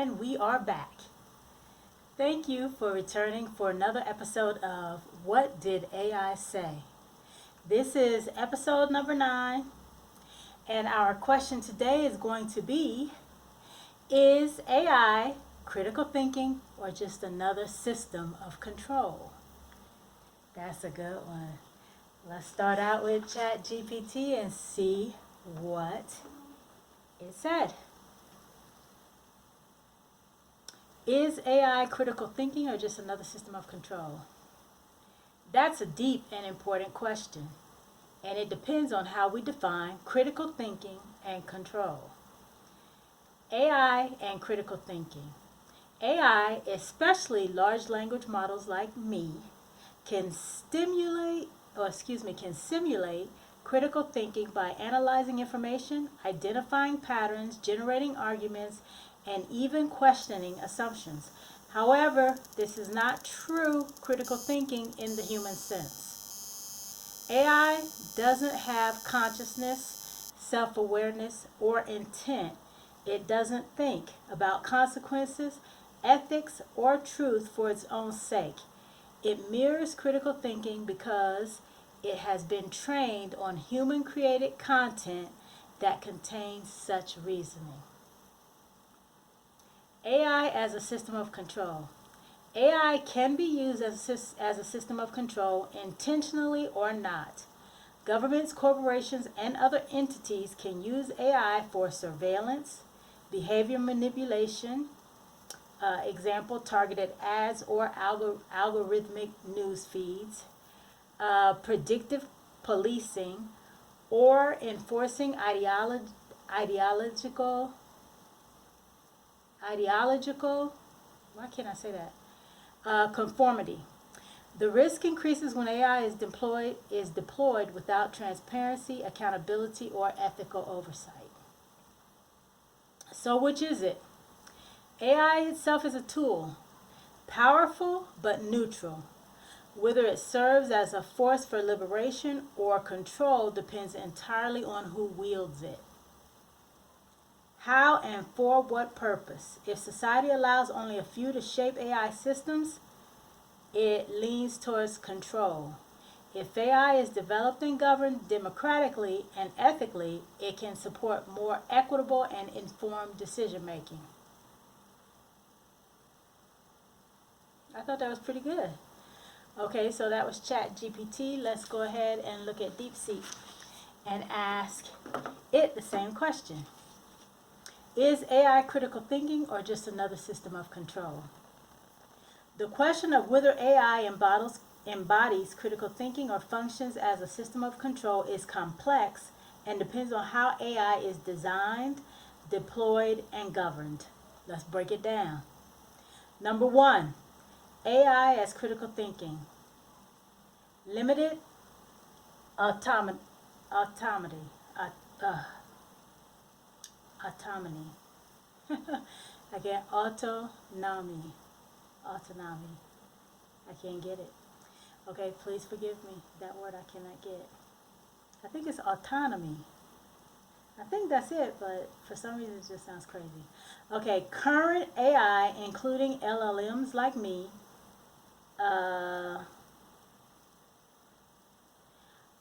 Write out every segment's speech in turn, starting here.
And we are back. Thank you for returning for another episode of What Did AI Say? This is episode number 9, and our question today is going to be, is AI critical thinking or just another system of control? That's a good one. Let's start out with Chatgpt and see what it said. Is AI critical thinking or just another system of control? That's a deep and important question, and it depends on how we define critical thinking and control. AI and critical thinking. AI, especially large language models like me, can simulate critical thinking by analyzing information, identifying patterns, generating arguments, and even questioning assumptions. However, this is not true critical thinking in the human sense. AI doesn't have consciousness, self-awareness, or intent. It doesn't think about consequences, ethics, or truth for its own sake. It mirrors critical thinking because it has been trained on human-created content that contains such reasoning. AI as a system of control. AI can be used as a system of control intentionally or not. Governments, corporations, and other entities can use AI for surveillance, behavior manipulation, example, targeted ads or algorithmic news feeds, predictive policing, or enforcing ideological, why can't I say that? Conformity. The risk increases when AI is deployed without transparency, accountability, or ethical oversight. So which is it? AI itself is a tool, powerful but neutral. Whether it serves as a force for liberation or control depends entirely on who wields it. How and for what purpose? If society allows only a few to shape AI systems, it leans towards control. If AI is developed and governed democratically and ethically, it can support more equitable and informed decision making. I thought that was pretty good. Okay, so that was Chatgpt. Let's go ahead and look at Deepseek and ask it the same question. Is AI critical thinking or just another system of control? The question of whether AI embodies critical thinking or functions as a system of control is complex and depends on how AI is designed, deployed, and governed. Let's break it down. Number 1, AI as critical thinking. Limited autonomy. Again, autonomy. I can't get it. Okay, please forgive me. That word I cannot get. I think it's autonomy. I think that's it, but for some reason it just sounds crazy. Okay, current AI, including LLMs like me,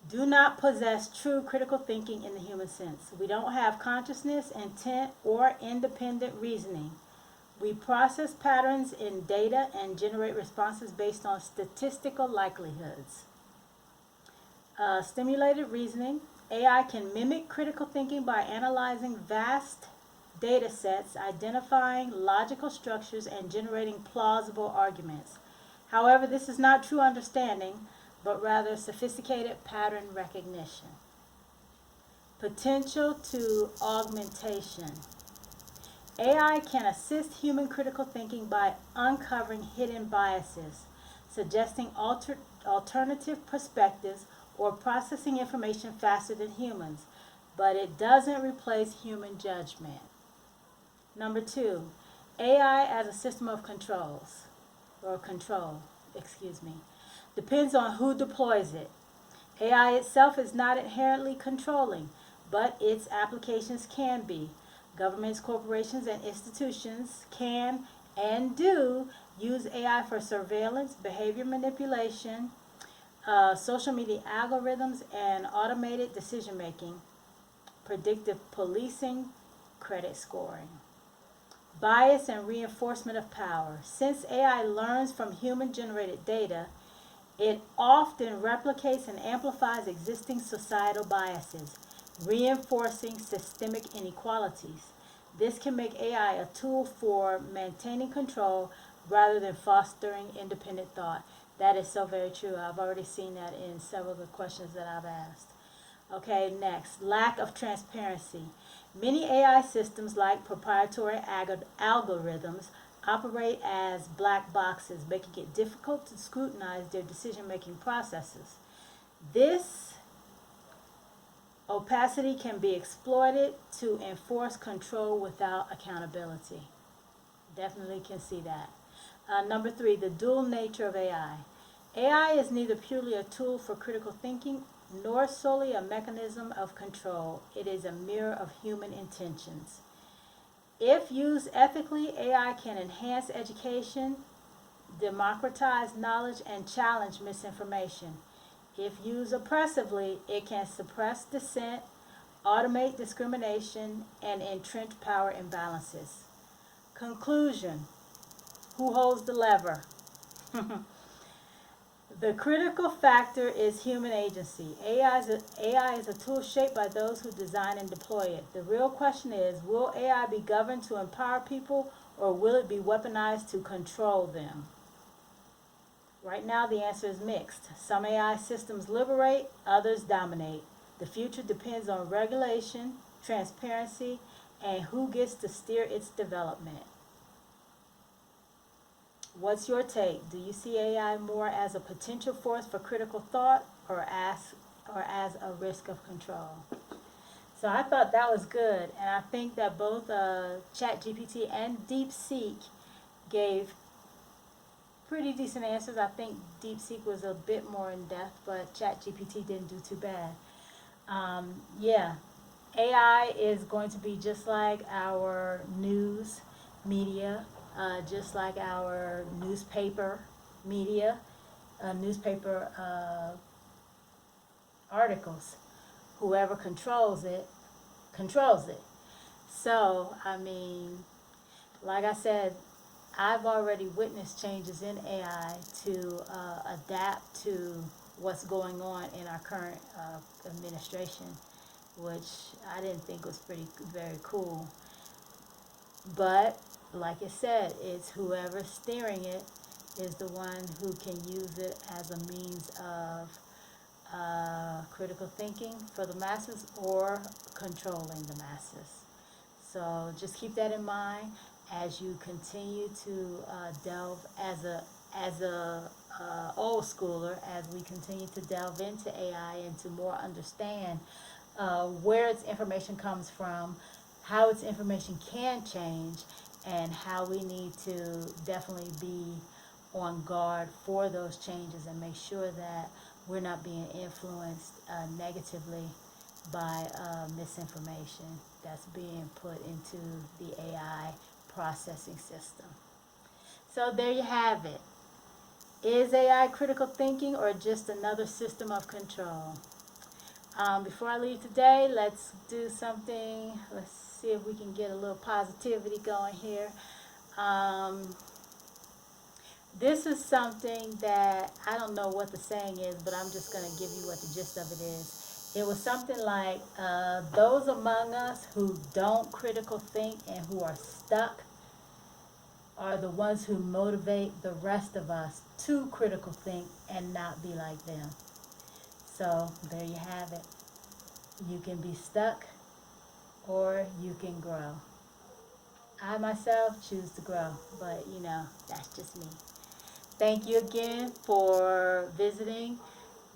do not possess true critical thinking in the human sense. We don't have consciousness, intent, or independent reasoning. We process patterns in data and generate responses based on statistical likelihoods. Stimulated reasoning. AI can mimic critical thinking by analyzing vast data sets, identifying logical structures, and generating plausible arguments. However, this is not true understanding, but rather sophisticated pattern recognition. Potential to augmentation. AI can assist human critical thinking by uncovering hidden biases, suggesting alternative perspectives, or processing information faster than humans, but it doesn't replace human judgment. Number 2, AI as a system of control, depends on who deploys it. AI itself is not inherently controlling, but its applications can be. Governments, corporations, and institutions can and do use AI for surveillance, behavior manipulation, social media algorithms, and automated decision making, predictive policing, credit scoring. Bias and reinforcement of power. Since AI learns from human generated data, it often replicates and amplifies existing societal biases, reinforcing systemic inequalities. This can make AI a tool for maintaining control rather than fostering independent thought. That is so very true. I've already seen that in several of the questions that I've asked. Okay, next, lack of transparency. Many AI systems, like proprietary algorithms, operate as black boxes, making it difficult to scrutinize their decision-making processes. This opacity can be exploited to enforce control without accountability. Definitely can see that. Number 3, the dual nature of AI. AI is neither purely a tool for critical thinking nor solely a mechanism of control. It is a mirror of human intentions. If used ethically, AI can enhance education, democratize knowledge, and challenge misinformation. If used oppressively, it can suppress dissent, automate discrimination, and entrench power imbalances. Conclusion. Who holds the lever? The critical factor is human agency. AI is a tool shaped by those who design and deploy it. The real question is, will AI be governed to empower people, or will it be weaponized to control them? Right now, the answer is mixed. Some AI systems liberate, others dominate. The future depends on regulation, transparency, and who gets to steer its development. What's your take? Do you see AI more as a potential force for critical thought, or as a risk of control? So I thought that was good, and I think that both Chatgpt and Deepseek gave pretty decent answers. I think Deepseek was a bit more in depth, but Chatgpt didn't do too bad. Yeah, AI is going to be just like our news media, just like our newspaper media, newspaper articles. Whoever controls it, controls it. So, I mean, like I said, I've already witnessed changes in AI to adapt to what's going on in our current administration, which I didn't think was very cool. But like it said, it's whoever's steering it is the one who can use it as a means of critical thinking for the masses or controlling the masses. So just keep that in mind as you continue to delve as a old schooler, as we continue to delve into AI and to more understand where its information comes from, how its information can change, and how we need to definitely be on guard for those changes and make sure that we're not being influenced negatively by misinformation that's being put into the AI processing system. So there you have it. Is AI critical thinking or just another system of control? Before I leave today, let's do something. Let's see if we can get a little positivity going here. This is something that I don't know what the saying is, but I'm just going to give you what the gist of it is. It was something like, those among us who don't critical think and who are stuck are the ones who motivate the rest of us to critical think and not be like them. So there you have it. You can be stuck or you can grow. I myself choose to grow, but you know, that's just me. Thank you again for visiting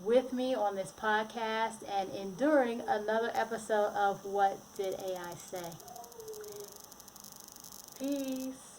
with me on this podcast and enduring another episode of What Did AI Say? Peace.